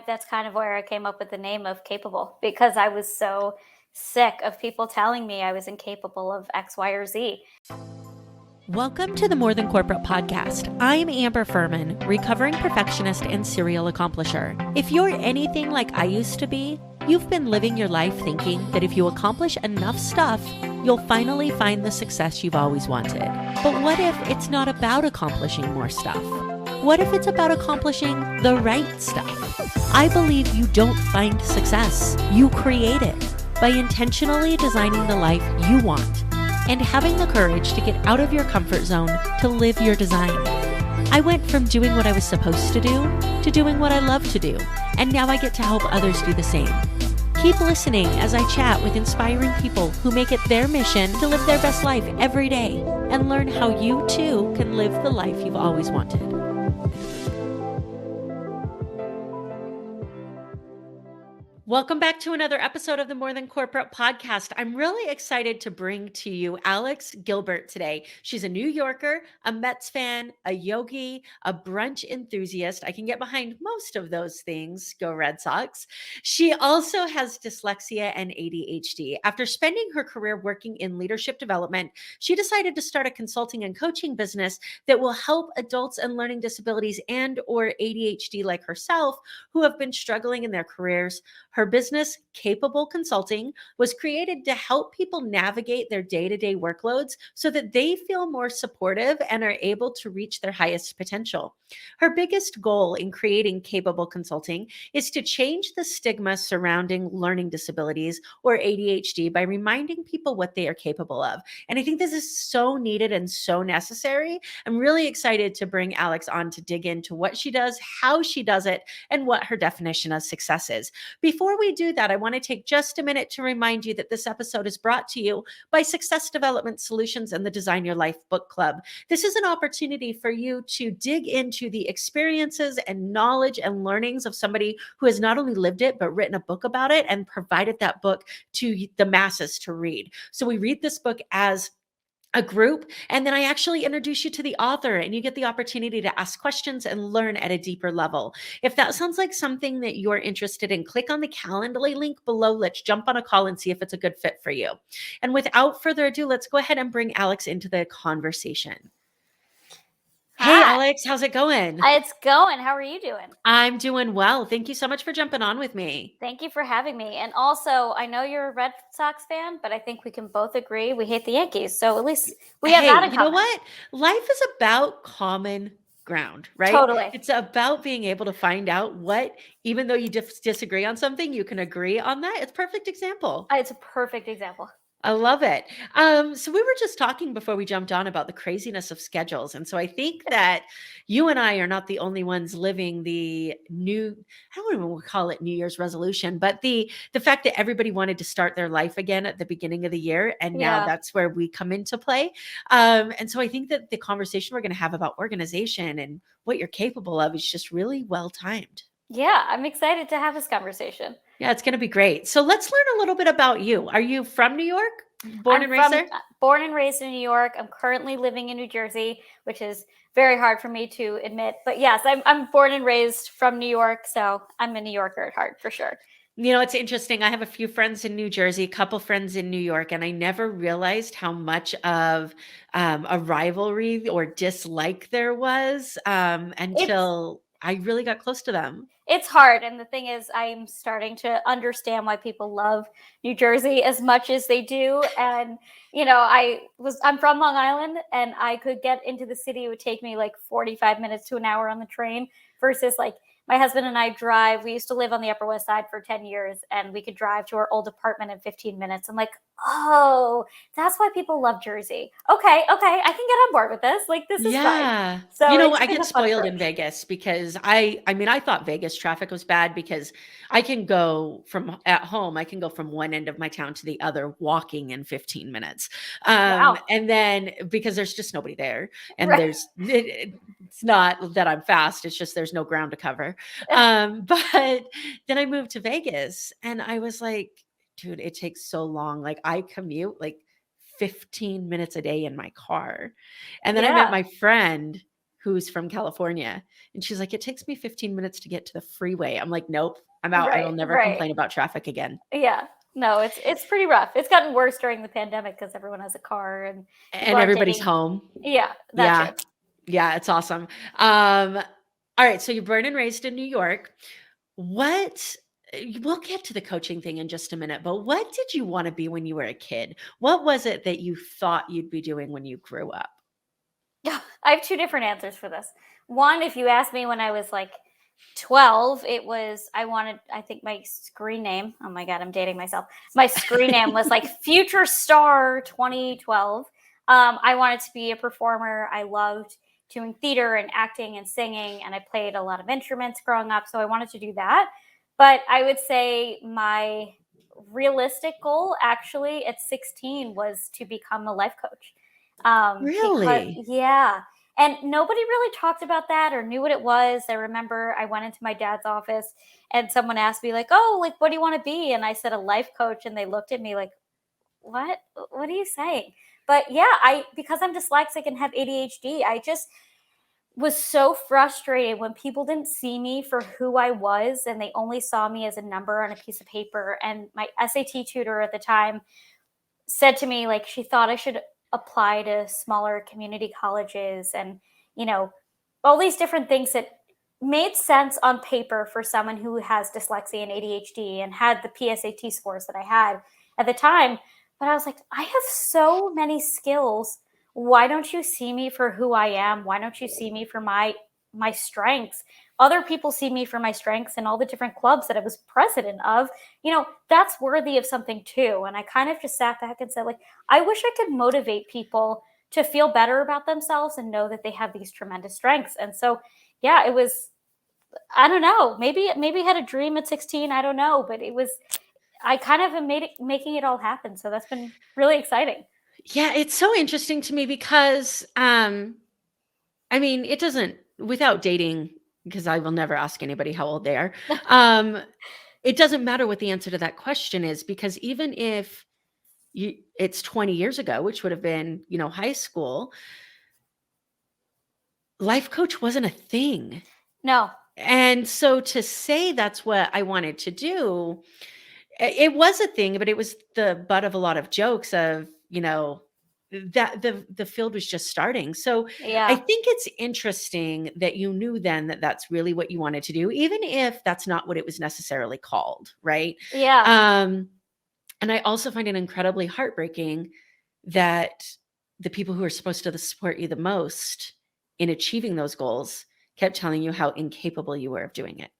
that's kind of where I came up with the name of capable, because I was so sick of people telling me I was incapable of X, Y, or Z. Welcome to the More Than Corporate podcast. I'm Amber Furman, recovering perfectionist and serial accomplisher. If you're anything like I used to be, you've been living your life thinking that if you accomplish enough stuff, you'll finally find the success you've always wanted. But what if it's not about accomplishing more stuff? What if it's about accomplishing the right stuff? I believe you don't find success, you create it by intentionally designing the life you want and having the courage to get out of your comfort zone to live your design. I went from doing what I was supposed to do to doing what I love to do, and now I get to help others do the same. Keep listening as I chat with inspiring people who make it their mission to live their best life every day and learn how you too can live the life you've always wanted. Welcome back to another episode of the More Than Corporate podcast. I'm really excited to bring to you Alex Gilbert today. She's a New Yorker, a Mets fan, a yogi, a brunch enthusiast. I can get behind most of those things. Go Red Sox. She also has dyslexia and ADHD. After spending her career working in leadership development, she decided to start a consulting and coaching business that will help adults and learning disabilities and or ADHD like herself who have been struggling in their careers. Her business, Capable Consulting, was created to help people navigate their day-to-day workloads so that they feel more supportive and are able to reach their highest potential. Her biggest goal in creating Capable Consulting is to change the stigma surrounding learning disabilities or ADHD by reminding people what they are capable of. And I think this is so needed and so necessary. I'm really excited to bring Alex on to dig into what she does, how she does it, and what her definition of success is. Before we do that, I want to take just a minute to remind you that this episode is brought to you by Success Development Solutions and the Design Your Life Book Club. This is an opportunity for you to dig into the experiences and knowledge and learnings of somebody who has not only lived it, but written a book about it and provided that book to the masses to read. So we read this book as a group, and then I actually introduce you to the author and you get the opportunity to ask questions and learn at a deeper level. If that sounds like something that you're interested in, click on the Calendly link below. Let's jump on a call and see if it's a good fit for you. And without further ado, let's go ahead and bring Alex into the conversation. Hey, Hi. Alex, how's it going? It's going. How are you doing? I'm doing well. Thank you so much for jumping on with me. Thank you for having me. And also, I know you're a Red Sox fan, but I think we can both agree we hate the Yankees. So at least we have that in Hey, you know common. what? Life is about common ground, right? Totally. It's about being able to find out what, even though you disagree on something, you can agree on that. It's a perfect example. It's a perfect example. I love it. So we were just talking before we jumped on about the craziness of schedules. And so I think that you and I are not the only ones living the new, I don't even call it New Year's resolution, but the fact that everybody wanted to start their life again at the beginning of the year. And now that's where we come into play. And so I think that the conversation we're going to have about organization and what you're capable of is just really well timed. Yeah, I'm excited to have this conversation. Yeah, it's going to be great. So let's learn a little bit about you. Are you from New York? Born and raised there? Born and raised in New York. I'm currently living in New Jersey, which is very hard for me to admit. But yes, I'm born and raised from New York. So I'm a New Yorker at heart for sure. You know, it's interesting. I have a few friends in New Jersey, a couple friends in New York, and I never realized how much of a rivalry or dislike there was until I really got close to them. It's hard. And the thing is, I'm starting to understand why people love New Jersey as much as they do. And, you know, I'm from Long Island, and I could get into the city. It would take me like 45 minutes to an hour on the train versus like my husband and I drive. We used to live on the Upper West Side for 10 years, and we could drive to our old apartment in 15 minutes. I'm like, oh, that's why people love Jersey. Okay, I can get on board with this. Like, this is fine. So, you know, I get spoiled in Vegas because I mean, I thought Vegas traffic was bad because I can go from one end of my town to the other walking in 15 minutes. Wow. And then because there's just nobody there, and it's not that I'm fast. It's just, there's no ground to cover. But then I moved to Vegas and I was like, dude, it takes so long. Like, I commute like 15 minutes a day in my car. And then I met my friend who's from California. And she's like, it takes me 15 minutes to get to the freeway. I'm like, nope, I'm out. I will Right, never right. complain about traffic again. Yeah. No, it's pretty rough. It's gotten worse during the pandemic because everyone has a car and people And aren't everybody's taking. home. Yeah, that Yeah. too. Yeah, it's awesome. All right, so you're born and raised in New York. What we'll get to the coaching thing in just a minute, but what did you want to be when you were a kid? What was it that you thought you'd be doing when you grew up? Yeah, I have two different answers for this. One, if you asked me when I was like 12, it was I think my screen name, oh my God, I'm dating myself. My screen name was like Future Star 2012. I wanted to be a performer. I loved doing theater and acting and singing, and I played a lot of instruments growing up. So I wanted to do that. But I would say my realistic goal actually at 16 was to become a life coach. Because, Really? yeah. And nobody really talked about that or knew what it was. I remember I went into my dad's office and someone asked me, like, oh, like, what do you want to be? And I said, a life coach. And they looked at me like, what? What are you saying? But yeah, because I'm dyslexic and have ADHD, I just was so frustrated when people didn't see me for who I was and they only saw me as a number on a piece of paper. And my SAT tutor at the time said to me like she thought I should apply to smaller community colleges and, you know, all these different things that made sense on paper for someone who has dyslexia and ADHD and had the PSAT scores that I had at the time. But I was like, I have so many skills. Why don't you see me for who I am? Why don't you see me for my strengths? Other people see me for my strengths and all the different clubs that I was president of. That's worthy of something too. And I kind of just sat back and said, like, I wish I could motivate people to feel better about themselves and know that they have these tremendous strengths. And so, yeah, it was, I don't know, maybe I had a dream at 16. I don't know, but I kind of am making it all happen. So that's been really exciting. Yeah, it's so interesting to me because I mean, it doesn't without dating because I will never ask anybody how old they are. Um it doesn't matter what the answer to that question is because even if it's 20 years ago, which would have been, high school, life coach wasn't a thing. No. And so to say that's what I wanted to do, it was a thing, but it was the butt of a lot of jokes of, that the field was just starting. So I Yeah. think it's interesting that you knew then that that's really what you wanted to do, even if that's not what it was necessarily called, right? Yeah. Um, and I also find it incredibly heartbreaking that the people who are supposed to support you the most in achieving those goals kept telling you how incapable you were of doing it.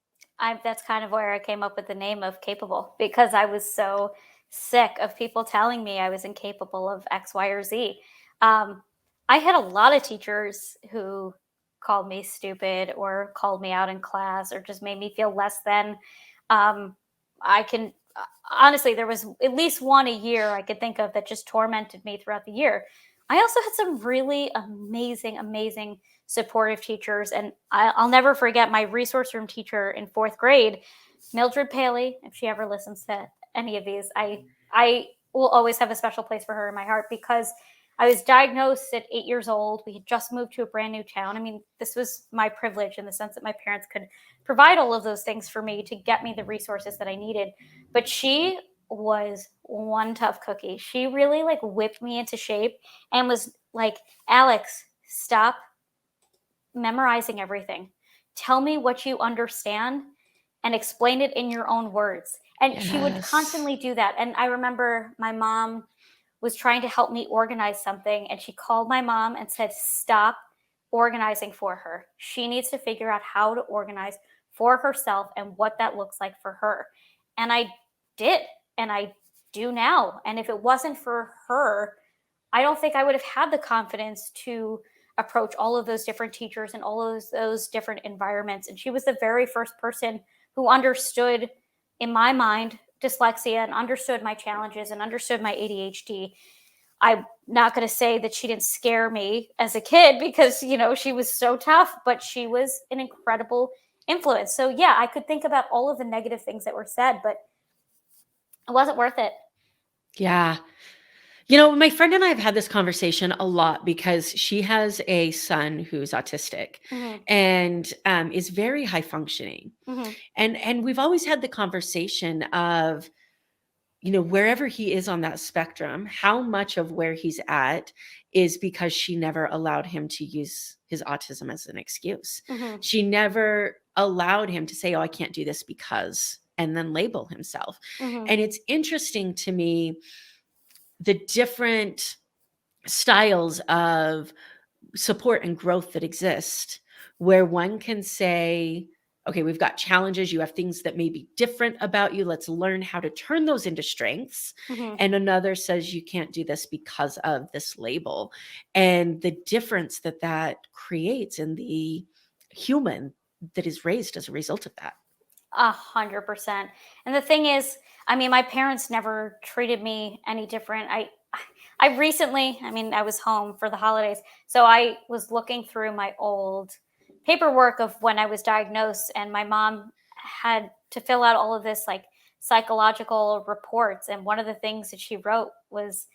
That's kind of where I came up with the name of capable because I was so sick of people telling me I was incapable of X, Y, or Z. Um, I had a lot of teachers who called me stupid or called me out in class or just made me feel less than. I can honestly, there was at least one a year I could think of that just tormented me throughout the year. I also had some really amazing, amazing supportive teachers. And I'll never forget my resource room teacher in fourth grade, Mildred Paley. If she ever listens to any of these, I will always have a special place for her in my heart because I was diagnosed at 8 years old. We had just moved to a brand new town. I mean, this was my privilege in the sense that my parents could provide all of those things for me to get me the resources that I needed. But she was one tough cookie. She really like whipped me into shape and was like, Alex, stop memorizing everything. Tell me what you understand and explain it in your own words. And she would Yes. constantly do that. And I remember my mom was trying to help me organize something, and she called my mom and said, stop organizing for her. She needs to figure out how to organize for herself and what that looks like for her. And I did, and I do now. And if it wasn't for her, I don't think I would have had the confidence to approach all of those different teachers and all of those different environments. And she was the very first person who understood, in my mind, dyslexia and understood my challenges and understood my ADHD. I'm not going to say that she didn't scare me as a kid because, she was so tough, but she was an incredible influence. So, yeah, I could think about all of the negative things that were said, but it wasn't worth it. Yeah. My friend and I have had this conversation a lot because she has a son who's autistic Hmm. and is very high functioning. Hmm. And we've always had the conversation of, wherever he is on that spectrum, how much of where he's at is because she never allowed him to use his autism as an excuse. Hmm. She never allowed him to say, oh, I can't do this because, and then label himself. Hmm. And it's interesting to me the different styles of support and growth that exist, where one can say, okay, we've got challenges, you have things that may be different about you, let's learn how to turn those into strengths. Hmm. And another says you can't do this because of this label, and the difference that that creates in the human that is raised as a result of that. 100%. And the thing is, I mean, my parents never treated me any different. I recently, I mean, I was home for the holidays, so I was looking through my old paperwork of when I was diagnosed, and my mom had to fill out all of this like psychological reports. And one of the things that she wrote was,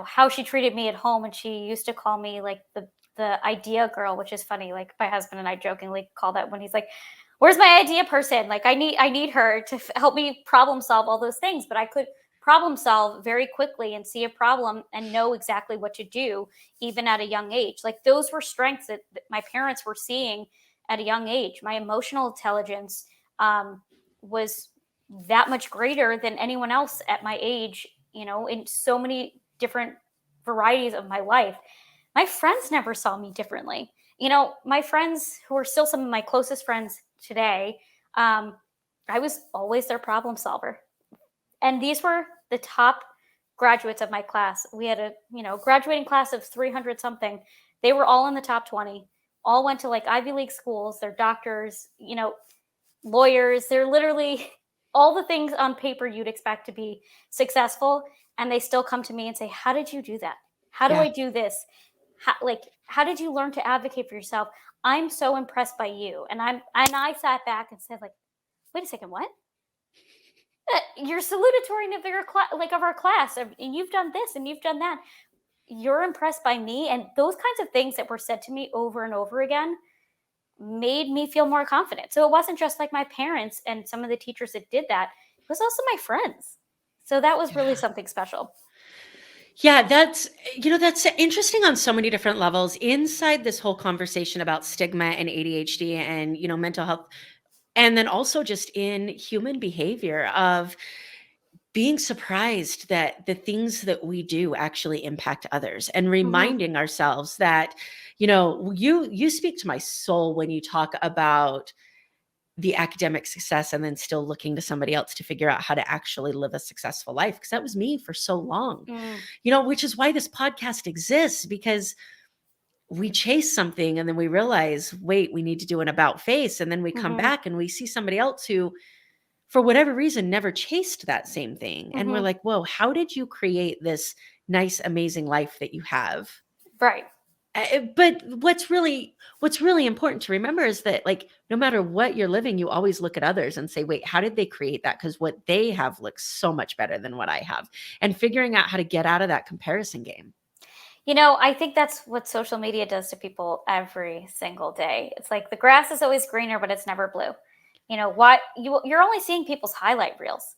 how she treated me at home, and she used to call me like the idea girl, which is funny. Like my husband and I jokingly call that when he's like, "Where's my idea person? Like I need her to help me problem solve all those things." But I could problem solve very quickly and see a problem and know exactly what to do even at a young age. Like those were strengths that my parents were seeing at a young age. My emotional intelligence was that much greater than anyone else at my age, in so many different varieties of my life. My friends never saw me differently. My friends who are still some of my closest friends today, um, I was always their problem solver. And these were the top graduates of my class. We had a, graduating class of 300 something. They were all in the top 20, all went to like Ivy League schools. They're doctors, lawyers. They're literally all the things on paper you'd expect to be successful. And they still come to me and say, how did you do that? How do Yeah. I do this? How did you learn to advocate for yourself? I'm so impressed by you. And I sat back and said, like, wait a second, what? You're salutatorian of of our class, and you've done this and you've done that. You're impressed by me, and those kinds of things that were said to me over and over again made me feel more confident. So it wasn't just like my parents and some of the teachers that did that, it was also my friends. So that was really Yeah. something special. Yeah, that's interesting on so many different levels inside this whole conversation about stigma and ADHD and, mental health. And then also just in human behavior of being surprised that the things that we do actually impact others, and Hmm. reminding ourselves that, you speak to my soul when you talk about the academic success and then still looking to somebody else to figure out how to actually live a successful life, because that was me for so long. Mm. Which is why this podcast exists, because we chase something and then we realize, wait, we need to do an about face. And then we come Hmm. back and we see somebody else who, for whatever reason, never chased that same thing. And we're Hmm. like, whoa, how did you create this nice, amazing life that you have? Right. But what's really important to remember is that, like, no matter what you're living, you always look at others and say, wait, how did they create that? Because what they have looks so much better than what I have. And figuring out how to get out of that comparison game. I think that's what social media does to people every single day. It's like the grass is always greener, but it's never blue. What you're only seeing people's highlight reels.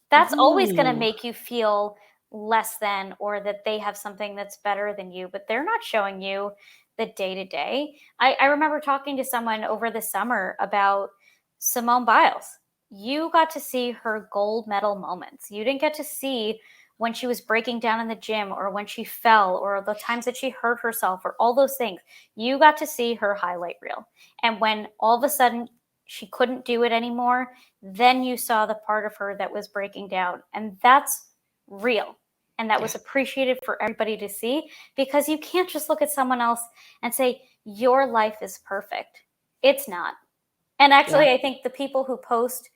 That's always going to Ooh. make you feel less than, or that they have something that's better than you, but they're not showing you the day to day. I remember talking to someone over the summer about Simone Biles. You got to see her gold medal moments. You didn't get to see when she was breaking down in the gym, or when she fell, or the times that she hurt herself, or all those things. You got to see her highlight reel. And when all of a sudden she couldn't do it anymore, then you saw the part of her that was breaking down. And that's real. And that Yeah. was appreciated for everybody to see, because you can't just look at someone else and say, your life is perfect. It's not. And Yeah. actually, I think the people who post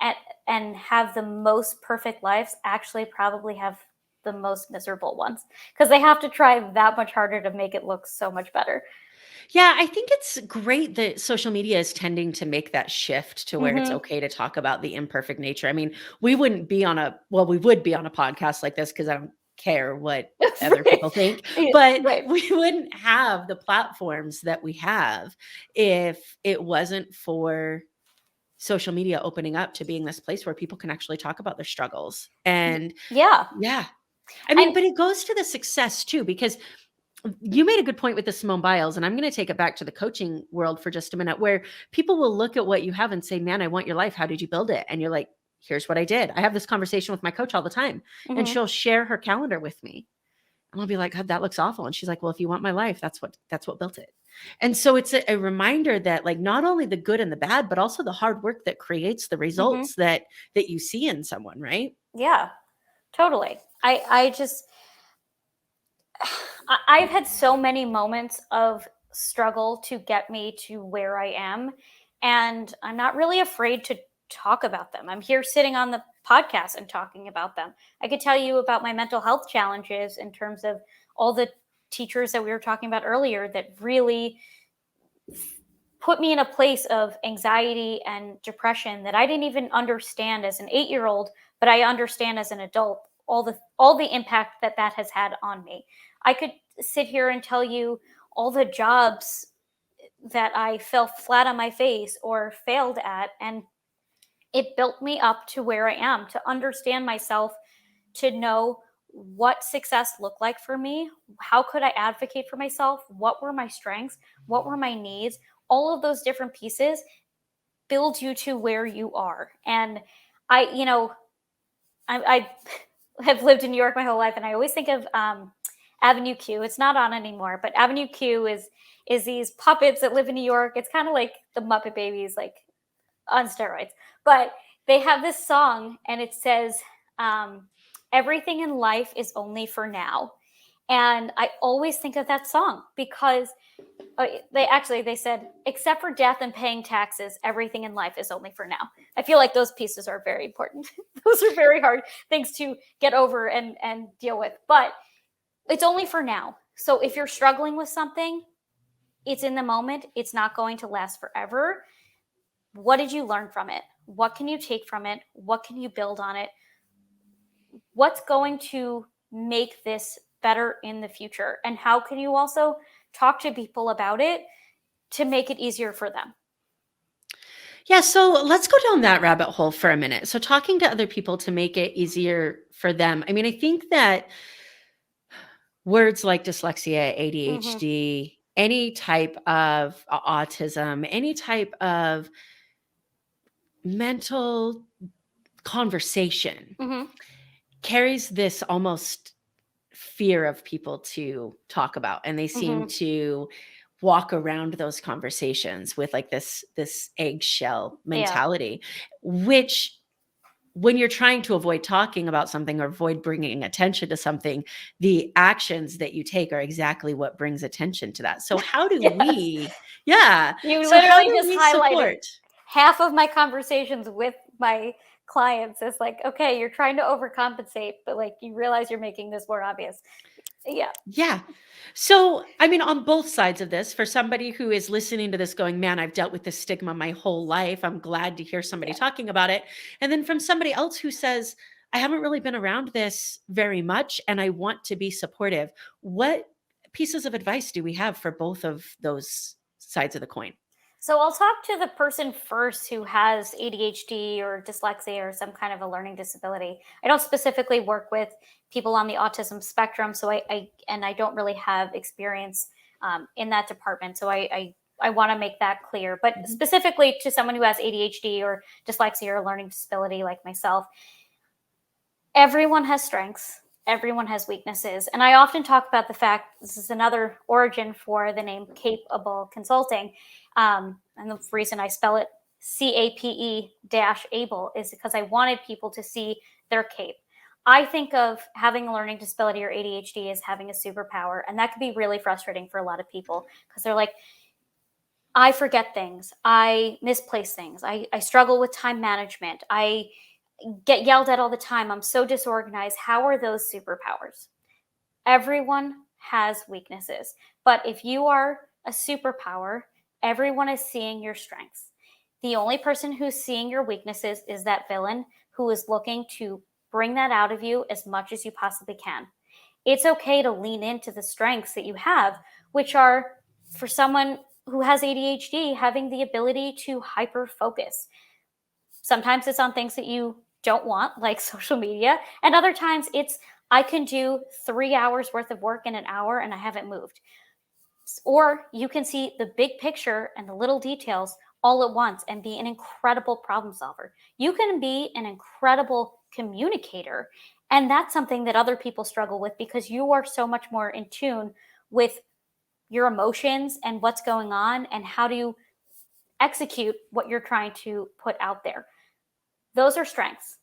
at, and have the most perfect lives actually probably have the most miserable ones, because they have to try that much harder to make it look so much better. Yeah, I think it's great that social media is tending to make that shift to where it's Hmm. okay to talk about the imperfect nature. I mean, we wouldn't be on a well, we would be on a podcast like this because I don't care what other Right. people think, Yeah, but right. we wouldn't have the platforms that we have if it wasn't for social media opening up to being this place where people can actually talk about their struggles. And Yeah. yeah, I mean, And but it goes to the success too, because you made a good point with the Simone Biles, and I'm going to take it back to the coaching world for just a minute, where people will look at what you have and say, "Man, I want your life. How did you build it?" And you're like, "Here's what I did." I have this conversation with my coach all the time, and mhm, she'll share her calendar with me, and I'll be like, "God, that looks awful." And she's like, "Well, if you want my life, that's what built it." And so it's a reminder that like not only the good and the bad, but also the hard work that creates the mhm, results that you see in someone, right? yeah, totally. I just I've had so many moments of struggle to get me to where I am, and I'm not really afraid to talk about them. I'm here sitting on the podcast and talking about them. I could tell you about my mental health challenges in terms of all the teachers that we were talking about earlier that really put me in a place of anxiety and depression that I didn't even understand as an 8-year-old, but I understand as an adult all the impact that that has had on me. I could sit here and tell you all the jobs that I fell flat on my face or failed at, and it built me up to where I am, to understand myself, to know what success looked like for me, how could I advocate for myself, what were my strengths, what were my needs. All of those different pieces build you to where you are. And I, you know, I have lived in New York my whole life, and I always think of Avenue Q. It's not on anymore, but Avenue Q is these puppets that live in New York. It's kind of like the Muppet Babies, like on steroids. But they have this song, and it says, um, "Everything in life is only for now." And I always think of that song because they said, except for death and paying taxes, everything in life is only for now. I feel like those pieces are very important. Those are very hard things to get over and deal with, but it's only for now. So if you're struggling with something, it's in the moment. It's not going to last forever. What did you learn from it? What can you take from it? What can you build on it? What's going to make this better in the future? And how can you also talk to people about it to make it easier for them? Yeah, so let's go down that rabbit hole for a minute. So talking to other people to make it easier for them. I mean, I think that words like dyslexia, Mhm, ADHD, any type of autism, any type of mental conversation mhm, carries this almost fear of people to talk about, and they seem mhm. to walk around those conversations with like this eggshell Yeah. mentality, which when you're trying to avoid talking about something or avoid bringing attention to something, the actions that you take are exactly what brings attention to that. So how do Yes. we yeah. You So how literally do just we highlighted support? half of my conversations with my clients. Is like, okay, you're trying to overcompensate, but like you realize you're making this more obvious. Yeah. Yeah. So, I mean, on both sides of this, for somebody who is listening to this going, man, I've dealt with this stigma my whole life. I'm glad to hear somebody Yeah. talking about it. And then from somebody else who says, I haven't really been around this very much and I want to be supportive. What pieces of advice do we have for both of those sides of the coin? So I'll talk to the person first who has ADHD or dyslexia or some kind of a learning disability. I don't specifically work with people on the autism spectrum, so I don't really have experience in that department. So I want to make that clear. But Mhm. specifically to someone who has ADHD or dyslexia or learning disability like myself, everyone has strengths, everyone has weaknesses. And I often talk about the fact this is another origin for the name capable consulting. And the reason I spell it CAPE dash able is because I wanted people to see their cape. I think of having a learning disability or ADHD as having a superpower. And that can be really frustrating for a lot of people because they're like, I forget things. I misplace things. I struggle with time management. I get yelled at all the time. I'm so disorganized. How are those superpowers? Everyone has weaknesses. But if you are a superpower. Everyone is seeing your strengths. The only person who's seeing your weaknesses is that villain who is looking to bring that out of you as much as you possibly can. It's okay to lean into the strengths that you have, which are, for someone who has ADHD, having the ability to hyper focus. Sometimes it's on things that you don't want, like social media, and other times it's, I can do 3 hours worth of work in an hour and I haven't moved. Or you can see the big picture and the little details all at once and be an incredible problem solver. You can be an incredible communicator. And that's something that other people struggle with because you are so much more in tune with your emotions and what's going on and how to execute what you're trying to put out there. Those are strengths.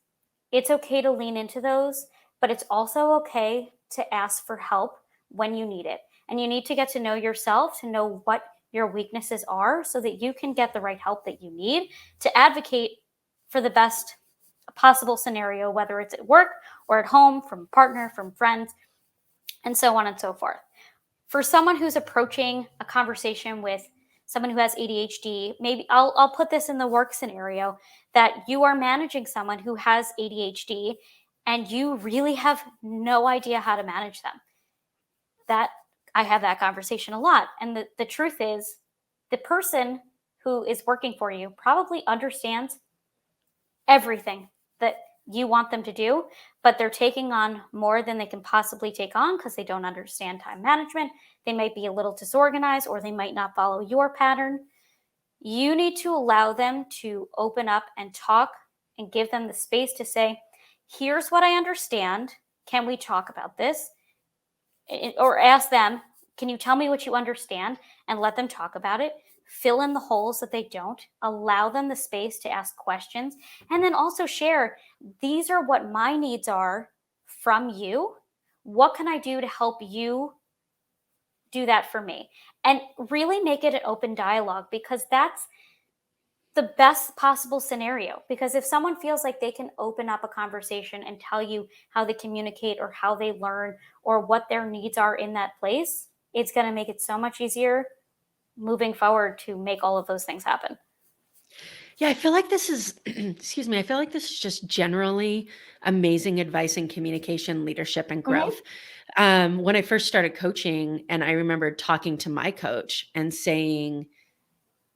It's okay to lean into those, but it's also okay to ask for help when you need it. And you need to get to know yourself, to know what your weaknesses are so that you can get the right help that you need to advocate for the best possible scenario, whether it's at work or at home, from a partner, from friends, and so on and so forth. For someone who's approaching a conversation with someone who has ADHD, maybe I'll put this in the work scenario, that you are managing someone who has ADHD and you really have no idea how to manage them. That I have that conversation a lot. And the truth is, the person who is working for you probably understands everything that you want them to do, but they're taking on more than they can possibly take on because they don't understand time management. They might be a little disorganized, or they might not follow your pattern. You need to allow them to open up and talk and give them the space to say, here's what I understand. Can we talk about this? Or ask them, can you tell me what you understand? And let them talk about it. Fill in the holes that they don't. Allow them the space to ask questions. And then also share, these are what my needs are from you. What can I do to help you do that for me? And really make it an open dialogue, because that's the best possible scenario. Because if someone feels like they can open up a conversation and tell you how they communicate or how they learn or what their needs are in that place, it's going to make it so much easier moving forward to make all of those things happen. Yeah, I feel like this is, excuse me, I feel like this is just generally amazing advice in communication, leadership, and growth. When I first started coaching, and I remember talking to my coach and saying,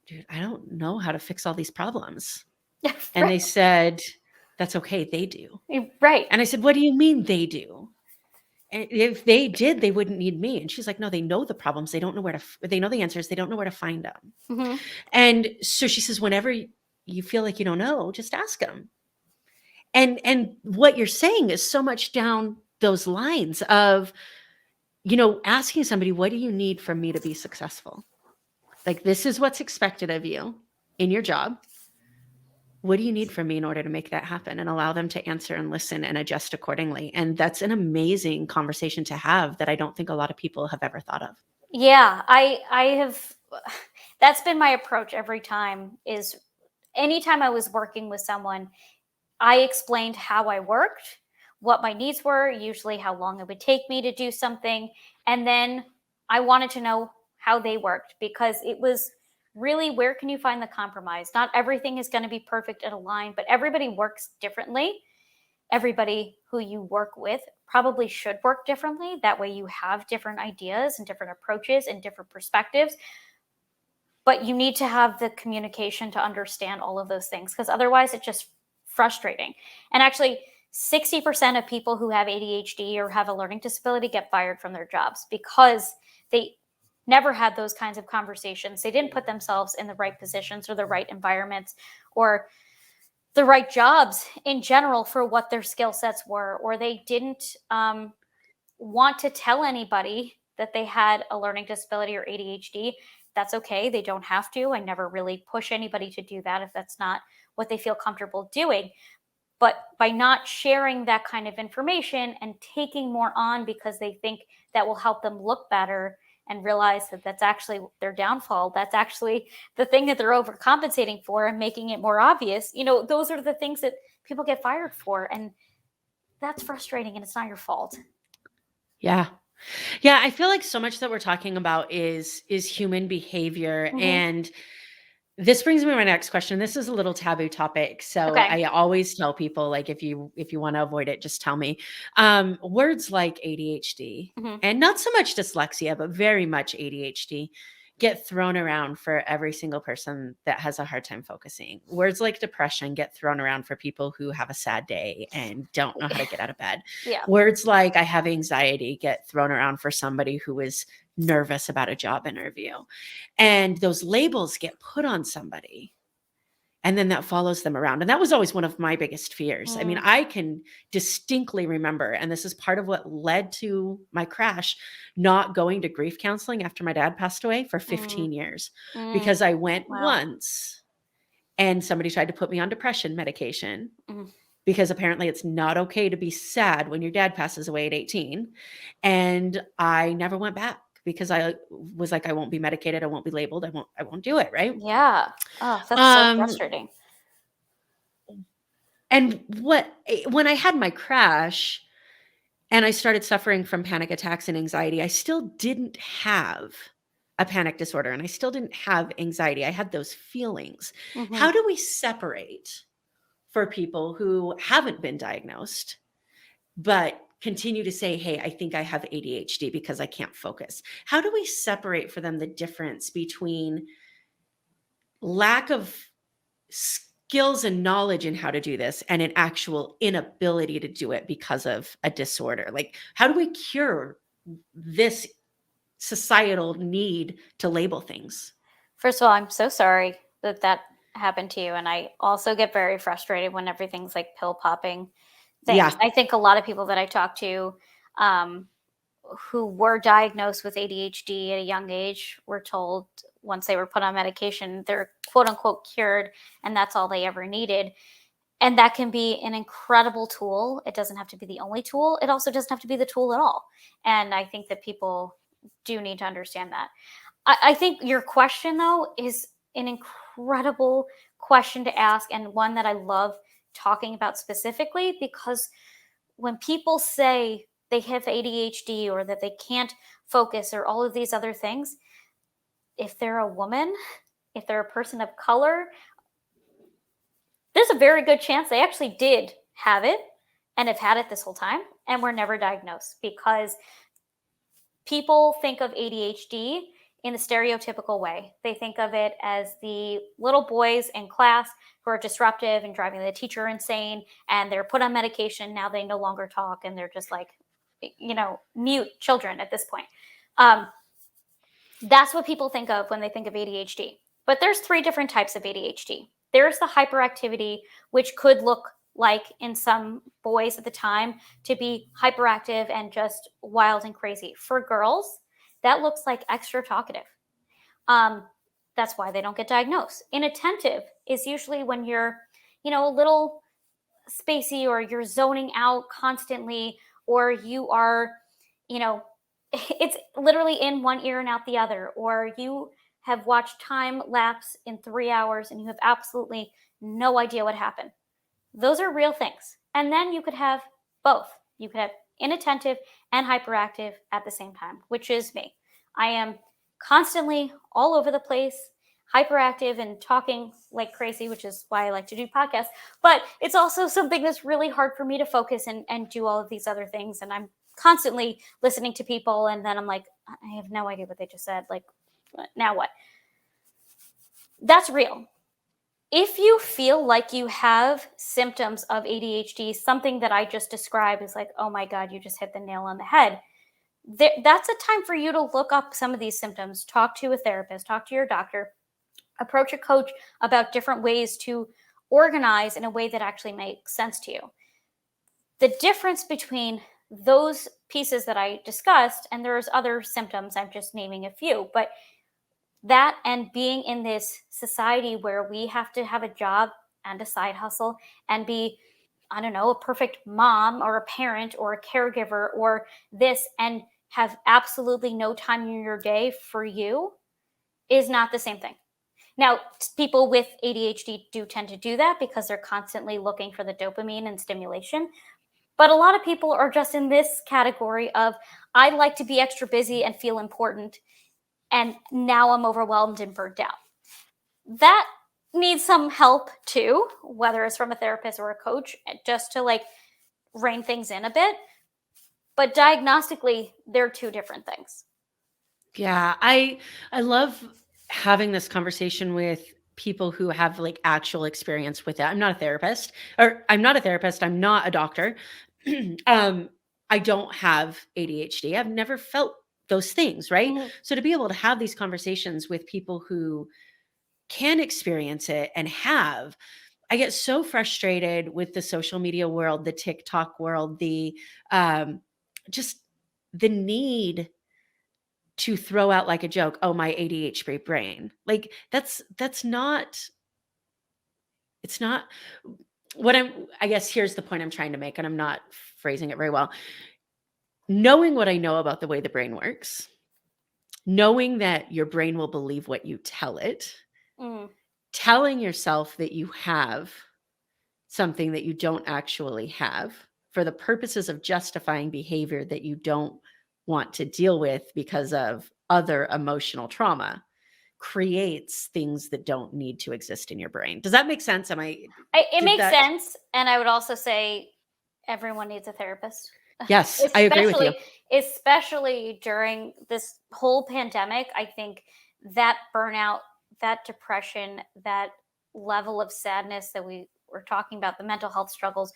dude, I don't know how to fix all these problems. And they said, that's okay, they do. Right. And I said, what do you mean they do? And if they did, they wouldn't need me. And she's like, no, they know the problems. They don't know where to, they know the answers. They don't know where to find them. Mm-hmm. And so she says, whenever you feel like you don't know, just ask them. And what you're saying is so much down those lines of, you know, asking somebody, what do you need from me to be successful? Like, this is what's expected of you in your job. What do you need from me in order to make that happen? And allow them to answer and listen and adjust accordingly. And that's an amazing conversation to have that I don't think a lot of people have ever thought of. Yeah, I have, that's been my approach every time. Is anytime I was working with someone, I explained how I worked, what my needs were, usually how long it would take me to do something. And then I wanted to know how they worked, because it was really, where can you find the compromise? Not everything is going to be perfect and aligned, but everybody works differently. Everybody who you work with probably should work differently. That way you have different ideas and different approaches and different perspectives. But you need to have the communication to understand all of those things, because otherwise it's just frustrating. And actually, 60% of people who have ADHD or have a learning disability get fired from their jobs because they never had those kinds of conversations. They didn't put themselves in the right positions or the right environments or the right jobs in general for what their skill sets were, or they didn't want to tell anybody that they had a learning disability or ADHD. That's okay. They don't have to. I never really push anybody to do that if that's not what they feel comfortable doing. But by not sharing that kind of information and taking more on because they think that will help them look better, and realize that that's actually their downfall, that's actually the thing that they're overcompensating for, and making it more obvious, you know, those are the things that people get fired for. And that's frustrating, and it's not your fault. Yeah. Yeah, I feel like so much that we're talking about is human behavior, Hmm. and this brings me to my next question. This is a little taboo topic, so Okay. I always tell people, like, if you want to avoid it, just tell me. Words like ADHD, Hmm. and not so much dyslexia, but very much ADHD, get thrown around for every single person that has a hard time focusing. Words like depression get thrown around for people who have a sad day and don't know how to get out of bed. Yeah. Words like I have anxiety get thrown around for somebody who is nervous about a job interview. And those labels get put on somebody, and then that follows them around. And that was always one of my biggest fears. I mean, Mm, I can distinctly remember, and this is part of what led to my crash, not going to grief counseling after my dad passed away for mm, 15 years, mm. because I went Wow. once and somebody tried to put me on depression medication, Mm. because apparently it's not okay to be sad when your dad passes away at 18. And I never went back because I was like, I won't be medicated. I won't be labeled. I won't do it. Right. Yeah. Oh, that's so Um, frustrating. and when I had my crash and I started suffering from panic attacks and anxiety, I still didn't have a panic disorder and I still didn't have anxiety. I had those feelings. Hmm. How do we separate for people who haven't been diagnosed but continue to say, hey, I think I have ADHD because I can't focus? How do we separate for them the difference between lack of skills and knowledge in how to do this and an actual inability to do it because of a disorder? Like, how do we cure this societal need to label things? First of all, I'm so sorry that that happened to you. And I also get very frustrated when everything's like pill popping things. Yeah. I think a lot of people that I talk to, um, who were diagnosed with ADHD at a young age were told once they were put on medication, they're quote unquote cured, and that's all they ever needed. And that can be an incredible tool. It doesn't have to be the only tool. It also doesn't have to be the tool at all. And I think that people do need to understand that. I think your question, though, is an incredible question to ask, and one that I love talking about specifically because when people say they have ADHD or that they can't focus or all of these other things, if they're a woman, if they're a person of color, there's a very good chance they actually did have it and have had it this whole time and were never diagnosed because people think of ADHD in the stereotypical way. They think of it as the little boys in class who are disruptive and driving the teacher insane, and they're put on medication. Now they no longer talk, and they're just like, mute children at this point. Um, that's what people think of when they think of ADHD. But there's three different types of ADHD. There's the hyperactivity, which could look like in some boys at the time to be hyperactive and just wild and crazy. For girls, that looks like extra talkative. Um, that's why they don't get diagnosed. Inattentive is usually when you're, a little spacey or you're zoning out constantly or you are, you know, it's literally in one ear and out the other, or you have watched time lapse in 3 hours and you have absolutely no idea what happened. Those are real things. And then you could have both. You could have inattentive and hyperactive at the same time, which is me. I am constantly all over the place, hyperactive and talking like crazy, which is why I like to do podcasts. But it's also something that's really hard for me to focus and do all of these other things. And I'm constantly listening to people. And then I'm like, I have no idea what they just said. Like, now what? That's real. If you feel like you have symptoms of ADHD, something that I just described is like, oh my God, you just hit the nail on the head. That's a time for you to look up some of these symptoms, talk to a therapist, talk to your doctor, approach a coach about different ways to organize in a way that actually makes sense to you. The difference between those pieces that I discussed, and there's other symptoms, I'm just naming a few, but that and being in this society where we have to have a job and a side hustle and be, I don't know, a perfect mom or a parent or a caregiver or this and have absolutely no time in your day for you is not the same thing. Now, people with ADHD do tend to do that because they're constantly looking for the dopamine and stimulation. But a lot of people are just in this category of, I like to be extra busy and feel important, and now I'm overwhelmed and burnt out. That needs some help too, whether it's from a therapist or a coach, just to like rein things in a bit. But diagnostically, they're two different things. Yeah, I love having this conversation with people who have like actual experience with it. I'm not a therapist, or I'm not a therapist, I'm not a doctor. um I don't have ADHD. I've never felt those things, right? Mhm. So to be able to have these conversations with people who can experience it and have, I get so frustrated with the social media world, the TikTok world, the just the need to throw out like a joke, "Oh, my ADHD brain." Like that's not, it's not what I guess here's the point I'm trying to make, and I'm not phrasing it very well. Knowing what I know about the way the brain works, knowing that your brain will believe what you tell it, Mm. telling yourself that you have something that you don't actually have for the purposes of justifying behavior that you don't want to deal with because of other emotional trauma creates things that don't need to exist in your brain. Does that make sense? It Did makes that? sense. And I would also say everyone needs a therapist. Yes, I agree with you. Especially during this whole pandemic. I think that burnout, that depression, that level of sadness that we were talking about, the mental health struggles,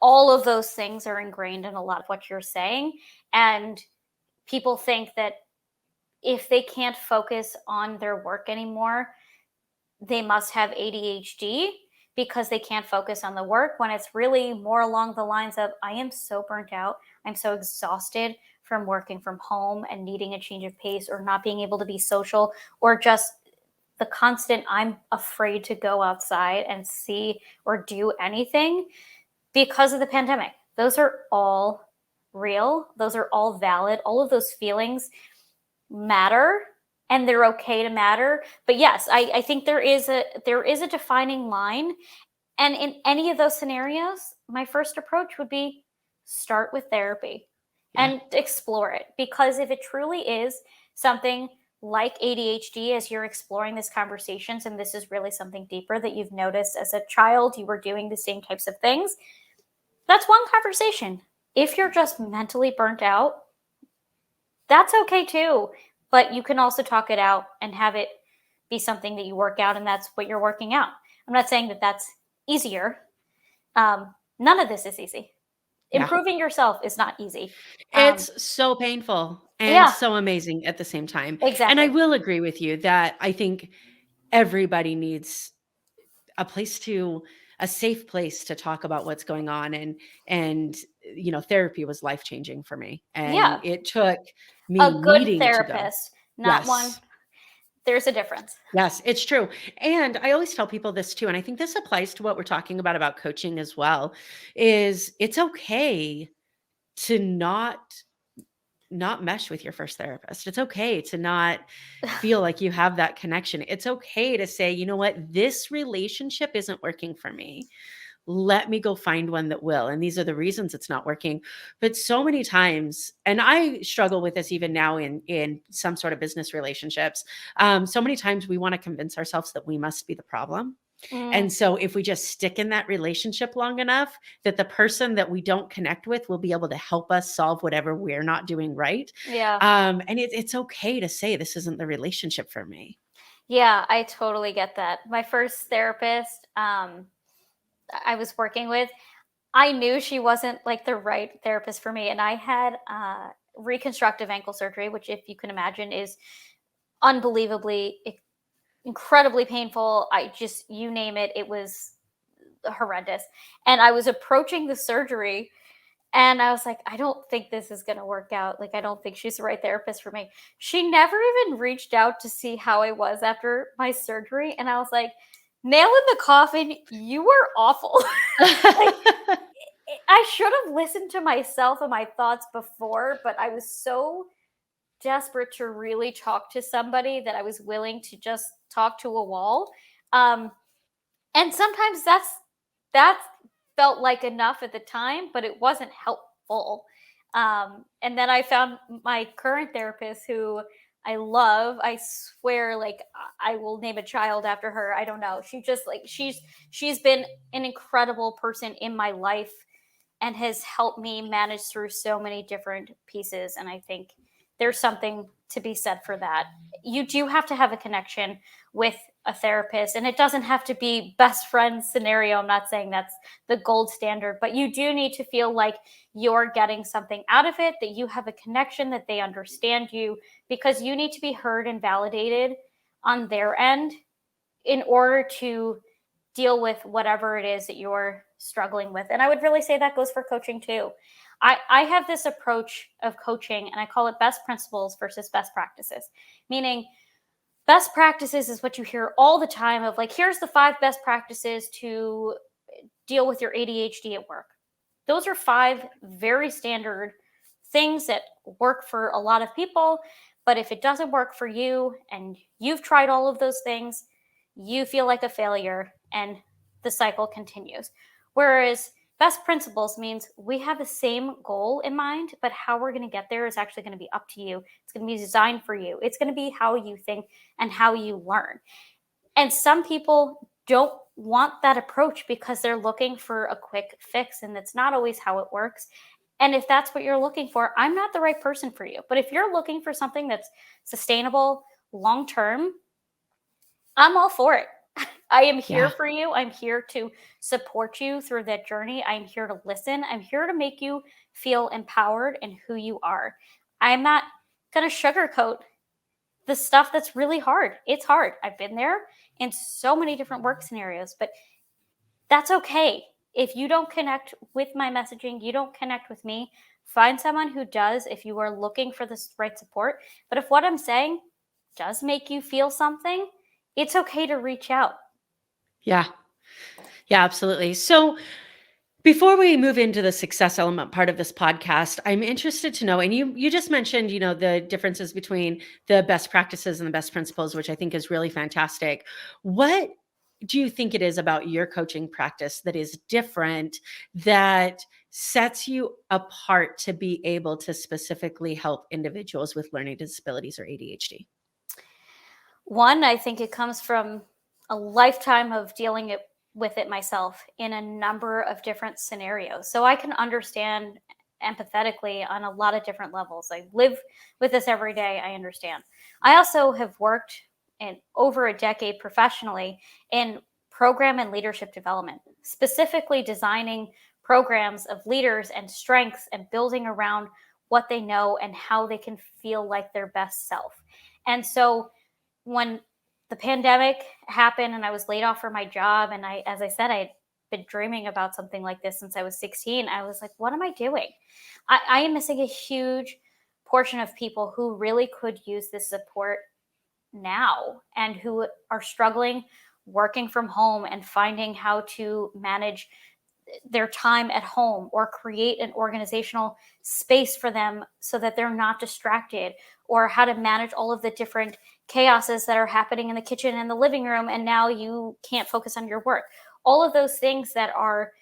all of those things are ingrained in a lot of what you're saying. And people think that if they can't focus on their work anymore, they must have ADHD because they can't focus on the work, when it's really more along the lines of, I am so burnt out. I'm so exhausted from working from home and needing a change of pace, or not being able to be social, or just the constant, I'm afraid to go outside and see or do anything because of the pandemic. Those are all real. Those are all valid. All of those feelings matter, and they're okay to matter. But yes, I think there is a defining line. And in any of those scenarios, my first approach would be, start with therapy Yeah. and explore it. Because if it truly is something like ADHD, as you're exploring these conversations, and this is really something deeper that you've noticed as a child, you were doing the same types of things, that's one conversation. If you're just mentally burnt out, that's okay too. But you can also talk it out and have it be something that you work out, and that's what you're working out. I'm not saying that that's easier. None of this is easy. Yeah. Improving yourself is not easy. Um, It's so painful and yeah, so amazing at the same time. And I exactly. will agree with you that I think everybody needs a place to a safe place to talk about what's going on, and therapy was life-changing for me, and Yeah, it took me a good needing to go. therapist, not one. Yes. There's a difference. Yes, it's true. And I always tell people this too, and I think this applies to what we're talking about coaching as well, is it's okay to not mesh with your first therapist. It's okay to not feel like you have that connection. It's okay to say, "You know what? This relationship isn't working for me. Let me go find one that will. And these are the reasons it's not working." But so many times, and I struggle with this even now in some sort of business relationships. So many times we want to convince ourselves that we must be the problem. Mm, And so if we just stick in that relationship long enough, that the person that we don't connect with will be able to help us solve whatever we're not doing right. yeah. And it's okay to say this isn't the relationship for me. Yeah, I totally get that. My first therapist, I was working with, I knew she wasn't like the right therapist for me. And I had reconstructive ankle surgery, which, if you can imagine, is unbelievably, incredibly painful. I just, you name it, it was horrendous. And I was approaching the surgery, and I was like, I don't think this is going to work out. Like, I don't think she's the right therapist for me. She never even reached out to see how I was after my surgery. And I was like, nail in the coffin, you were awful. Like, I should have listened to myself and my thoughts before, but I was so desperate to really talk to somebody that I was willing to just talk to a wall. Um, and sometimes that's felt like enough at the time, but it wasn't helpful. And then I found my current therapist who I love. I swear, like I will name a child after her. I don't know. She just like she's been an incredible person in my life and has helped me manage through so many different pieces. And I think there's something to be said for that. You do have to have a connection with a therapist, and it doesn't have to be best friend scenario. I'm not saying that's the gold standard, but you do need to feel like you're getting something out of it, that you have a connection, that they understand you, because you need to be heard and validated on their end in order to deal with whatever it is that you're struggling with. And I would really say that goes for coaching too. I have this approach of coaching, and I call it best principles versus best practices, meaning best practices is what you hear all the time of like, here's the 5 best practices to deal with your ADHD at work. Those are 5 very standard things that work for a lot of people. But if it doesn't work for you and you've tried all of those things, you feel like a failure and the cycle continues. Whereas best principles means we have the same goal in mind, but how we're going to get there is actually going to be up to you. It's going to be designed for you. It's going to be how you think and how you learn. And some people don't want that approach because they're looking for a quick fix, and that's not always how it works. And if that's what you're looking for, I'm not the right person for you. But if you're looking for something that's sustainable, long term, I'm all for it. I am here Yeah. for you. I'm here to support you through that journey. I'm here to listen. I'm here to make you feel empowered in who you are. I'm not going to sugarcoat the stuff that's really hard. It's hard. I've been there in so many different work scenarios, but that's okay. If you don't connect with my messaging, you don't connect with me, find someone who does if you are looking for the right support. But if what I'm saying does make you feel something, it's okay to reach out. Yeah. Yeah, absolutely. So before we move into the success element part of this podcast, I'm interested to know, and you just mentioned, the differences between the best practices and the best principles, which I think is really fantastic. What do you think it is about your coaching practice that is different, that sets you apart to be able to specifically help individuals with learning disabilities or ADHD? One, I think it comes from a lifetime of with it myself in a number of different scenarios. So I can understand empathetically on a lot of different levels. I live with this every day. I understand. I also have worked in over a decade professionally in program and leadership development, specifically designing programs of leaders and strengths and building around what they know and how they can feel like their best self. And so when the pandemic happened and I was laid off from my job, and as I said, I'd been dreaming about something like this since I was 16. I was like, what am I doing? I am missing a huge portion of people who really could use this support now and who are struggling working from home and finding how to manage their time at home or create an organizational space for them so that they're not distracted, or how to manage all of the different chaoses that are happening in the kitchen and the living room, and now you can't focus on your work. All of those things that are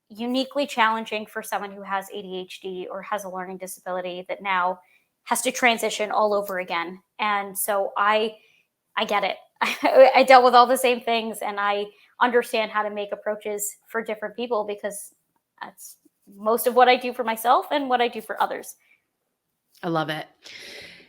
uniquely challenging for someone who has ADHD or has a learning disability that now has to transition all over again. And so I get it. I dealt with all the same things, and I understand how to make approaches for different people because that's most of what I do for myself and what I do for others. I love it.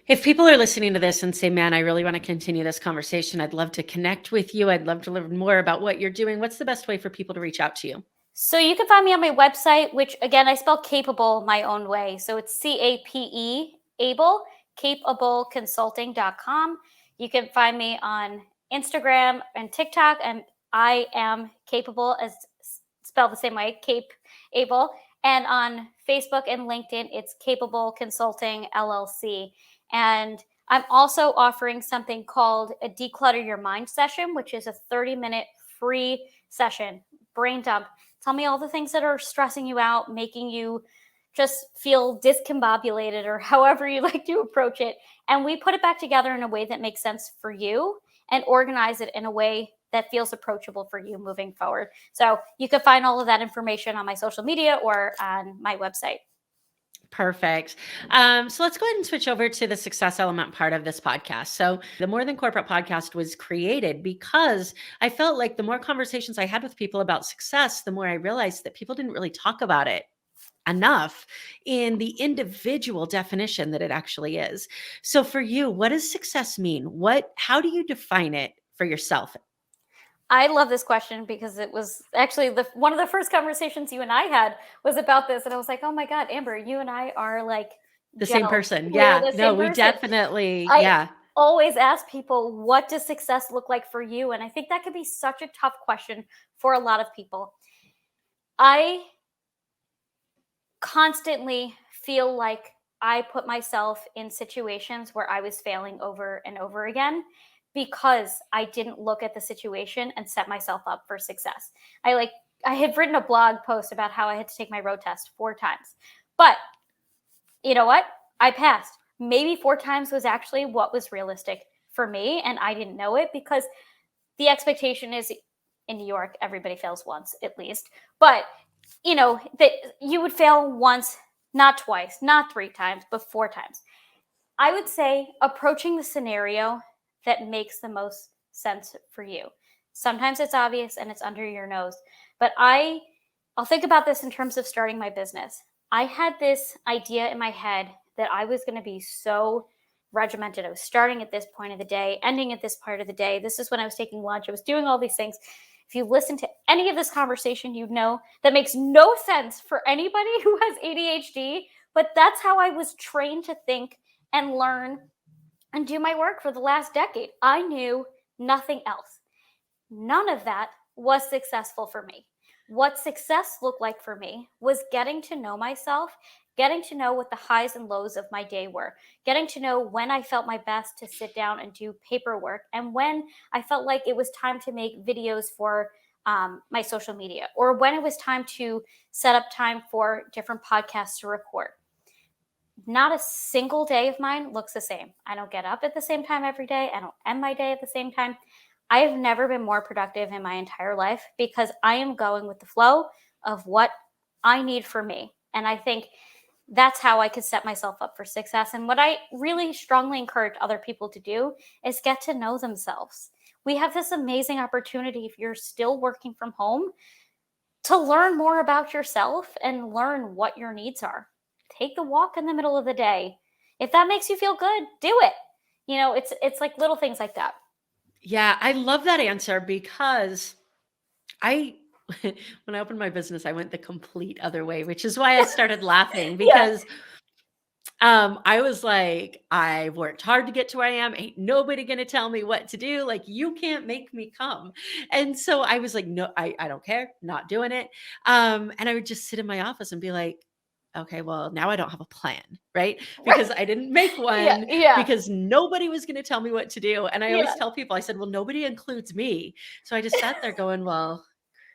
If people are listening to this and say, man, I really want to continue this conversation, I'd love to connect with you. I'd love to learn more about what you're doing. What's the best way for people to reach out to you? So you can find me on my website, which again, I spell capable my own way. So it's CAPE, able, capableconsulting.com. You can find me on Instagram and TikTok, and I am capable as spelled the same way, Cape Able. And on Facebook and LinkedIn, it's Capable Consulting LLC. And I'm also offering something called a Declutter Your Mind session, which is a 30-minute free session, brain dump. Tell me all the things that are stressing you out, making you just feel discombobulated, or however you like to approach it. And we put it back together in a way that makes sense for you and organize it in a way that feels approachable for you moving forward. So you can find all of that information on my social media or on my website. Perfect. So let's go ahead and switch over to the success element part of this podcast. So the More Than Corporate podcast was created because I felt like the more conversations I had with people about success, the more I realized that people didn't really talk about it enough in the individual definition that it actually is. So for you, what does success mean? How do you define it for yourself? I love this question because it was actually one of the first conversations you and I had was about this. And I was like, oh my God, Amber, you and I are like The same gels. person. We are Yeah. the No, same we person. definitely, I yeah. always ask people, what does success look like for you? And I think that could be such a tough question for a lot of people. I constantly feel like I put myself in situations where I was failing over and over again because I didn't look at the situation and set myself up for success. I had written a blog post about how I had to take my road test 4 times. But you know what? I passed. Maybe 4 times was actually what was realistic for me, and I didn't know it because the expectation is in New York, everybody fails once at least. But that you would fail once, not twice, not 3 times, but 4 times. I would say approaching the scenario that makes the most sense for you. Sometimes it's obvious and it's under your nose, but I'll think about this in terms of starting my business. I had this idea in my head that I was going to be so regimented. I was starting at this point of the day, ending at this part of the day. This is when I was taking lunch. I was doing all these things. If you listen to any of this conversation, you'd know that makes no sense for anybody who has ADHD, but that's how I was trained to think and learn and do my work for the last decade. I knew nothing else. None of that was successful for me. What success looked like for me was getting to know myself, getting to know what the highs and lows of my day were, getting to know when I felt my best to sit down and do paperwork, and when I felt like it was time to make videos for my social media, or when it was time to set up time for different podcasts to record. Not a single day of mine looks the same. I don't get up at the same time every day. I don't end my day at the same time. I have never been more productive in my entire life because I am going with the flow of what I need for me. And I think that's how I could set myself up for success. And what I really strongly encourage other people to do is get to know themselves. We have this amazing opportunity, if you're still working from home, to learn more about yourself and learn what your needs are. Take the walk in the middle of the day. If that makes you feel good, do it. It's like little things like that. Yeah, I love that answer because I when I opened my business, I went the complete other way, which is why I started laughing Yeah. because I was like, I've worked hard to get to where I am. Ain't nobody gonna tell me what to do. Like, you can't make me come. And so I was like, no, I don't care, not doing it. And I would just sit in my office and be like, okay, well, now I don't have a plan, right? Because I didn't make Yeah, one yeah, because nobody was going to tell me what to do. And I always yeah. tell people, I said, well, nobody includes me. So I just sat there going, well,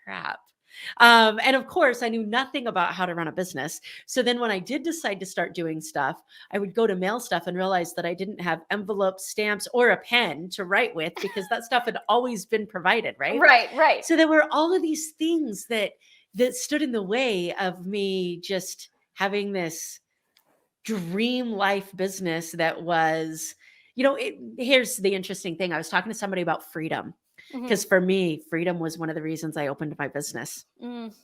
crap. And of course, I knew nothing about how to run a business. So then when I did decide to start doing stuff, I would go to mail stuff and realize that I didn't have envelopes, stamps, or a pen to write with because that stuff had always been provided, right? Right, right. So there were all of these things that stood in the way of me just having this dream life business that was, here's the interesting thing. I was talking to somebody about freedom Mhm. because for me, freedom was one of the reasons I opened my business. Mm.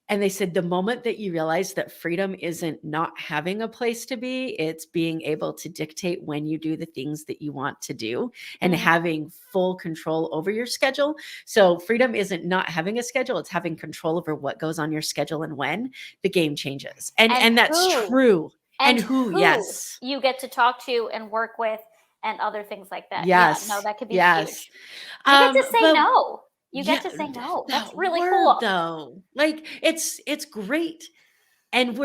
And they said the moment that you realize that freedom isn't not having a place to be, it's being able to dictate when you do the things that you want to do and Mm. having full control over your schedule. So freedom isn't not having a schedule, it's having control over what goes on your schedule and when the game changes. And And that's who true. And and who, who yes. you get to talk to and work with and other things like that. Yeah, no, Yes. that could be Yes. huge. You get to say But no. You get yeah, to say no. That's that really word cool. though, like it's great. And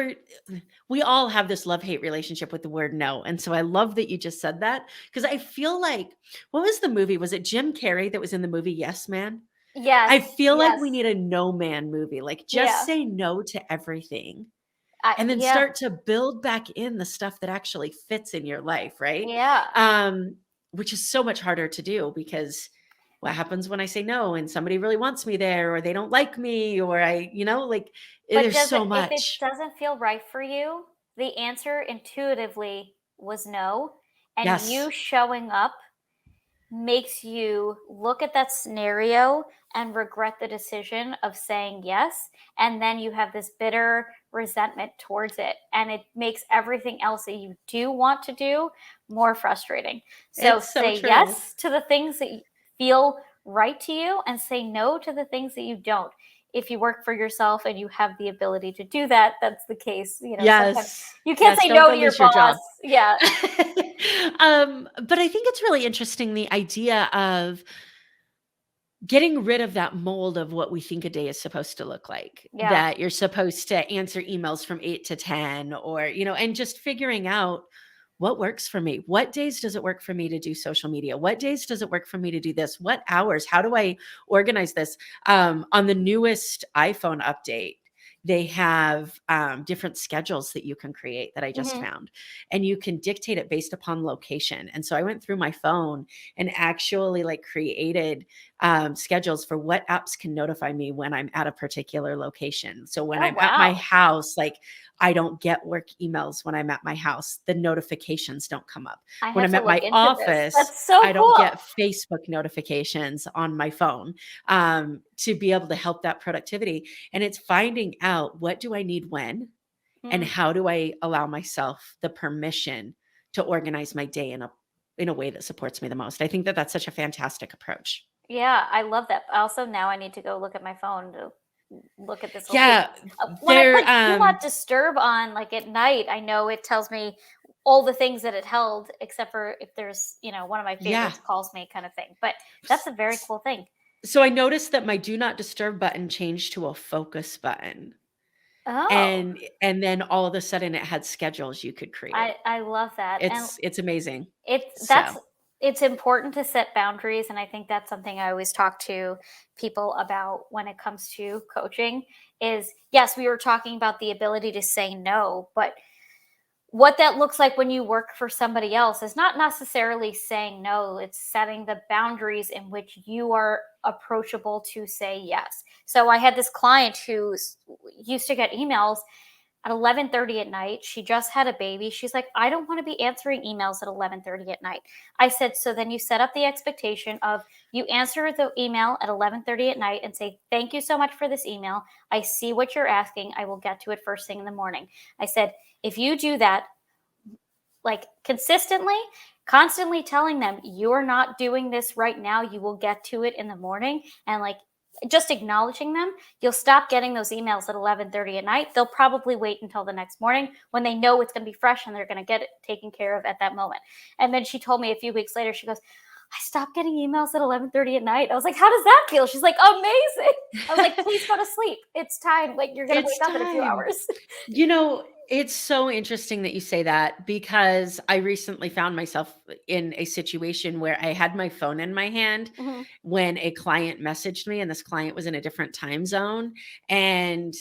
we all have this love-hate relationship with the word no. And so I love that you just said that because I feel like, what was the movie? Was it Jim Carrey that was in the movie Yes Man? Yes, I feel like yes. we need a no man movie. Like just Yeah. say no to everything and then Yeah. start to build back in the stuff that actually fits in your life, right? Yeah. Which is so much harder to do because What happens when I say no and somebody really wants me there, or they don't like me, or like But there's does it so if it much. doesn't feel right for you, the answer intuitively was no, and you Yes, showing up makes you look at that scenario and regret the decision of saying yes, and then you have this bitter resentment towards it, and it makes everything else that you do want to do more frustrating. So it's so say true. yes to the things that feel right to you and say no to the things that you don't. If you work for yourself and you have the ability to do that, that's the case. Sometimes Yes. you can't Yes, say don't no go to your lose your boss. job. Yeah. But I think it's really interesting, the idea of getting rid of that mold of what we think a day is supposed to look like, Yeah. that you're supposed to answer emails from 8 to 10, or, and just figuring out what works for me. What days does it work for me to do social media? What days does it work for me to do this? What hours? How do I organize this? On the newest iPhone update, they have different schedules that you can create that I just Mhm. found, and you can dictate it based upon location. And so I went through my phone and actually like created schedules for what apps can notify me when I'm at a particular location. So when Oh, I'm at my wow. house, like I don't get work emails when I'm at my house. The notifications don't come up. I When have I'm to at look my into this. office, That's so I don't cool. get Facebook notifications on my phone, to be able to help that productivity. And it's finding out, what do I need when, and Mm, how do I allow myself the permission to organize my day in a way that supports me the most. I think that that's such a fantastic approach. yeah, I love that. Also, now I need to go look at my phone to look at this whole thing. Yeah, When I there put do not disturb on, like at night, I know it tells me all the things that it held, except for if there's, one of my yeah. favorites calls me kind of thing. But that's a very cool thing. So I noticed that my do not disturb button changed to a focus button. Oh, And then all of a sudden it had schedules you could create. I love that. And It's amazing. That's So, it's important to set boundaries, and I think that's something I always talk to people about when it comes to coaching is, yes, we were talking about the ability to say no, but what that looks like when you work for somebody else is not necessarily saying no, it's setting the boundaries in which you are approachable to say yes. So I had this client who used to get emails at 11:30 at night. She just had a baby. She's like, "I don't want to be answering emails at 11:30 at night." I said, "So then you set up the expectation of you answer the email at 11:30 at night and say, "Thank you so much for this email. I see what you're asking. I will get to it first thing in the morning." I said, "If you do that like consistently, constantly telling them you're not doing this right now, you will get to it in the morning, and like just acknowledging them, you'll stop getting those emails at 11:30 at night. They'll probably wait until the next morning when they know it's going to be fresh and they're going to get it taken care of at that moment." And then she told me a few weeks later, she goes, "I stopped getting emails at 11:30 at night." I was like, "How does that feel?" She's like, "Amazing." I was like, "Please go to sleep. It's time. Like you're going to it's wake up in a few time. hours." It's so interesting that you say that, because I recently found myself in a situation where I had my phone in my hand Mhm. when a client messaged me, and this client was in a different time zone. And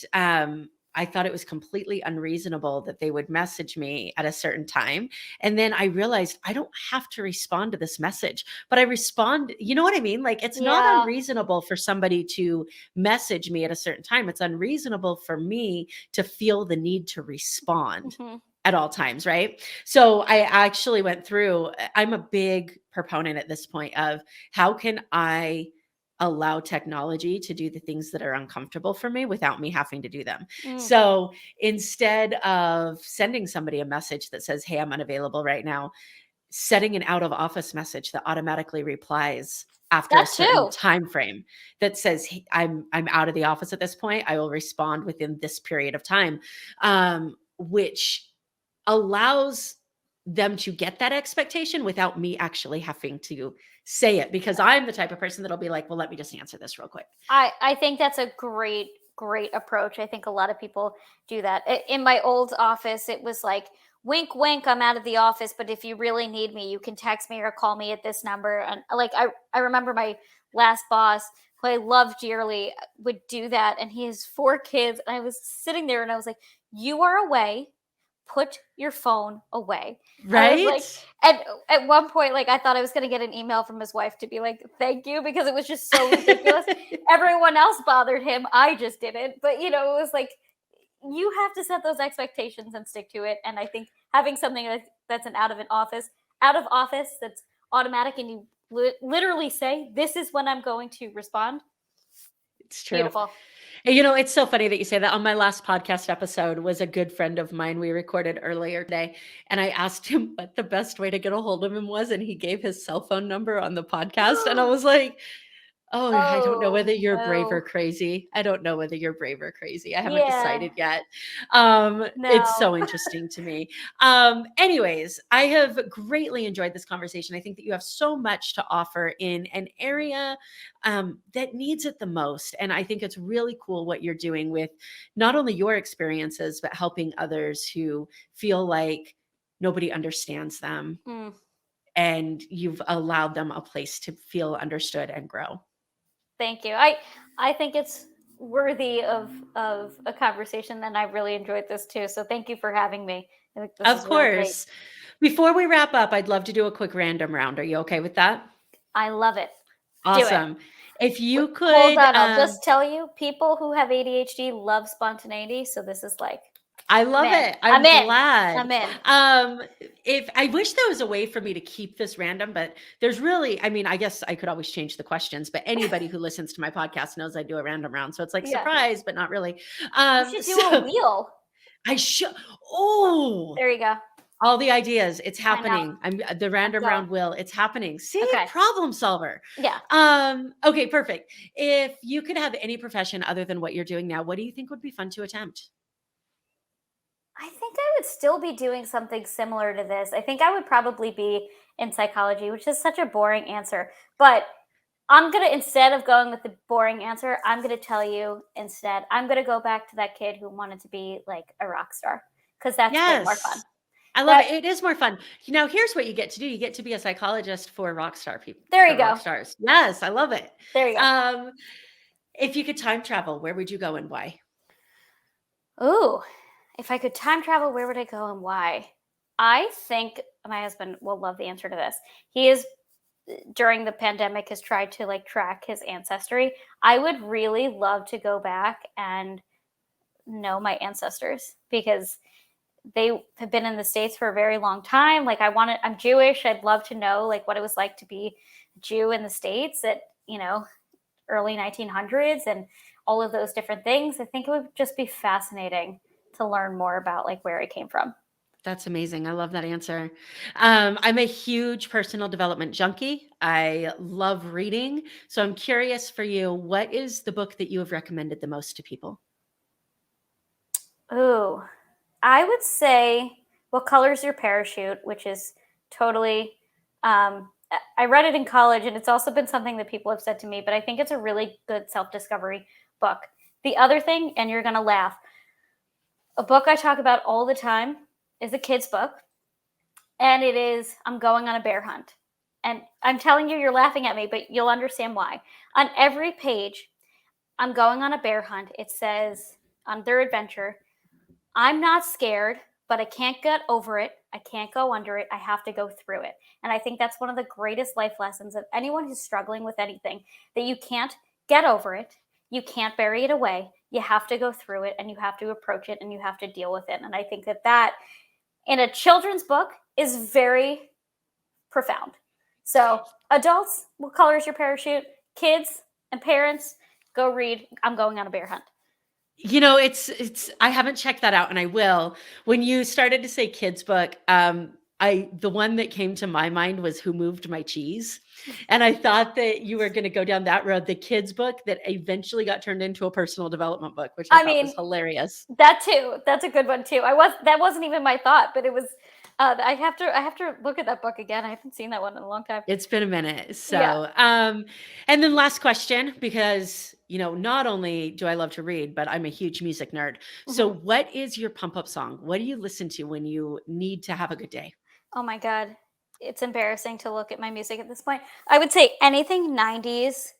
I thought it was completely unreasonable that they would message me at a certain time. And then I realized I don't have to respond to this message, but I respond. You know what I mean? Like, it's not Yeah. unreasonable for somebody to message me at a certain time. It's unreasonable for me to feel the need to respond Mhm. at all times, right? So I actually went through, I'm a big proponent at this point of, how can I allow technology to do the things that are uncomfortable for me without me having to do them. Mm. So instead of sending somebody a message that says, "Hey, I'm unavailable right now," setting an out of office message that automatically replies after a That certain too. time frame, that says, "Hey, I'm out of the office at this point. I will respond within this period of time," which allows them to get that expectation without me actually having to say it, because I'm the type of person that'll be like, "Well, let me just answer this real quick." I think that's a great approach. I think a lot of people do that. In my old office, it was like, "Wink, wink, I'm out of the office, but if you really need me, you can text me or call me at this number." And like I remember my last boss, who I love dearly, would do that, and he has 4 kids. And I was sitting there and I was like, "You are away. put your phone away. I was Right? like, and at one point, like I thought I was going to get an email from his wife to be like, thank you, because it was just so ridiculous. Everyone else bothered him. I just didn't. But, it was like, you have to set those expectations and stick to it. And I think having something that's out of office that's automatic, and you literally say, this is when I'm going to respond. It's true. Beautiful. And, it's so funny that you say that. On my last podcast episode was a good friend of mine we recorded earlier today, and I asked him what the best way to get a hold of him was, and he gave his cell phone number on the podcast, and I was like, oh, I don't know Oh, whether you're brave or no. crazy. I don't know whether you're brave or crazy. I haven't Yeah. decided yet. It's No. so interesting to me. Anyways, I have greatly enjoyed this conversation. I think that you have so much to offer in an area that needs it the most. And I think it's really cool what you're doing with not only your experiences, but helping others who feel like nobody understands them. Mm, And you've allowed them a place to feel understood and grow. thank you. I think it's worthy of a conversation, and I really enjoyed this too. So thank you for having me. I think this Of is really great. course. Before we wrap up, I'd love to do a quick random round. Are you okay with that? I love it. Do it. Awesome. If you Hold could, on, I'll just tell you, people who have ADHD love spontaneity. So this is like, I love man, it. I'm I'm in. glad. I'm in. If I wish there was a way for me to keep this random, but there's really, I guess I could always change the questions, but anybody who listens to my podcast knows I do a random round. So it's like Yeah. surprise, but not really. You should do a So wheel. I should, oh, There you go. all the ideas. It's I know. happening. I'm the random go. round will. It's happening. See, Okay. problem solver. Yeah. Okay, perfect. If you could have any profession other than what you're doing now, what do you think would be fun to attempt? I think I would still be doing something similar to this. I think I would probably be in psychology, which is such a boring answer. But I'm going to, instead of going with the boring answer, I'm going to tell you instead, I'm going to go back to that kid who wanted to be like a rock star, because that's way more fun. Yes. I love it. It is more fun. Here's what you get to do. You get to be a psychologist for rock star people. There you for rock go. stars. Yes, I love it. There you go. If you could time travel, where would you go and why? Ooh, if I could time travel, where would I go and why? I think my husband will love the answer to this. He is, during the pandemic, has tried to like track his ancestry. I would really love to go back and know my ancestors, because they have been in the States for a very long time. Like I'm Jewish. I'd love to know like what it was like to be a Jew in the States at, early 1900s and all of those different things. I think it would just be fascinating to learn more about like where I came from. That's amazing. I love that answer. I'm a huge personal development junkie. I love reading. So I'm curious for you, what is the book that you have recommended the most to people? Ooh, I would say What Color's Your Parachute, which is totally, I read it in college, and it's also been something that people have said to me, but I think it's a really good self-discovery book. The other thing, and you're going to laugh, a book I talk about all the time is a kid's book, and it is I'm Going on a Bear Hunt. And I'm telling you, you're laughing at me, but you'll understand why. On every page, I'm going on a bear hunt, it says on their adventure, I'm not scared, but I can't get over it. I can't go under it. I have to go through it. And I think that's one of the greatest life lessons of anyone who's struggling with anything, that you can't get over it. You can't bury it away. You have to go through it, and you have to approach it, and you have to deal with it. And I think that in a children's book is very profound. So adults, What Color Is Your Parachute? Kids and parents, go read I'm Going on a Bear Hunt. It's I haven't checked that out, and I will. When you started to say kids book, the one that came to my mind was Who Moved My Cheese? And I thought that you were going to go down that road, the kids book that eventually got turned into a personal development book, which I thought was hilarious. That too. That's a good one too. That wasn't even my thought, but it was, I have to look at that book again. I haven't seen that one in a long time. It's been a minute. So, yeah. And then last question, because, not only do I love to read, but I'm a huge music nerd. Mm-hmm. So what is your pump up song? What do you listen to when you need to have a good day? Oh my God. It's embarrassing to look at my music at this point. I would say anything 90s,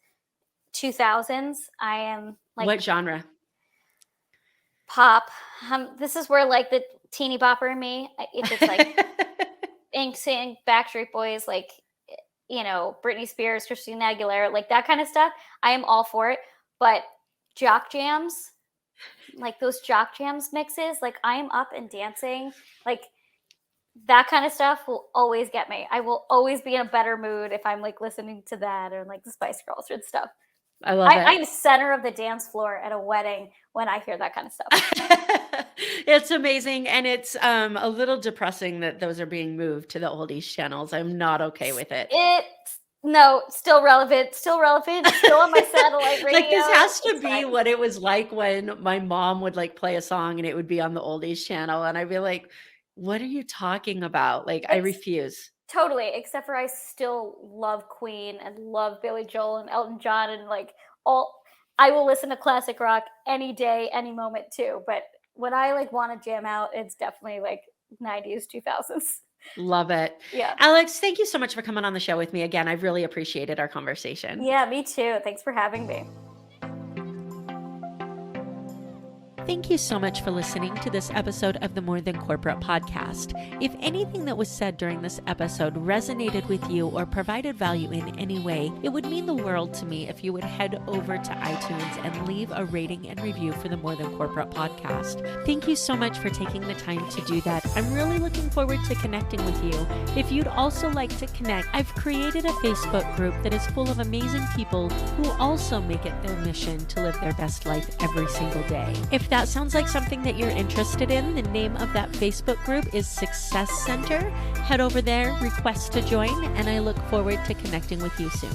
2000s. I am like. What genre? Pop. This is where like the teeny bopper in me, if it's like NSYNC, Backstreet Boys, like, Britney Spears, Christina Aguilera, like that kind of stuff, I am all for it. But jock jams, like those jock jams mixes, like I am up and dancing, like that kind of stuff will always get me. I will always be in a better mood if I'm like listening to that or like the Spice Girls and stuff. I love it. I'm center of the dance floor at a wedding when I hear that kind of stuff. It's amazing. And it's a little depressing that those are being moved to the oldies channels. I'm not okay with it. Still relevant, still on my satellite radio. Like this has to It's be fine. what it was like when my mom would like play a song and it would be on the oldies channel. And I'd be like, what are you talking about? Like, I Ex- refuse. Totally, except for I still love Queen and love Billy Joel and Elton John and like all. I will listen to classic rock any day, any moment too. But when I like want to jam out, it's definitely like 90s, 2000s. Love it. Yeah. Alex, thank you so much for coming on the show with me again. I've really appreciated our conversation. Yeah, me too. Thanks for having me. Thank you so much for listening to this episode of the More Than Corporate podcast. If anything that was said during this episode resonated with you or provided value in any way, it would mean the world to me if you would head over to iTunes and leave a rating and review for the More Than Corporate podcast. Thank you so much for taking the time to do that. I'm really looking forward to connecting with you. If you'd also like to connect, I've created a Facebook group that is full of amazing people who also make it their mission to live their best life every single day. If that sounds like something that you're interested in, the name of that Facebook group is Success Center. Head over there, request to join, and I look forward to connecting with you soon.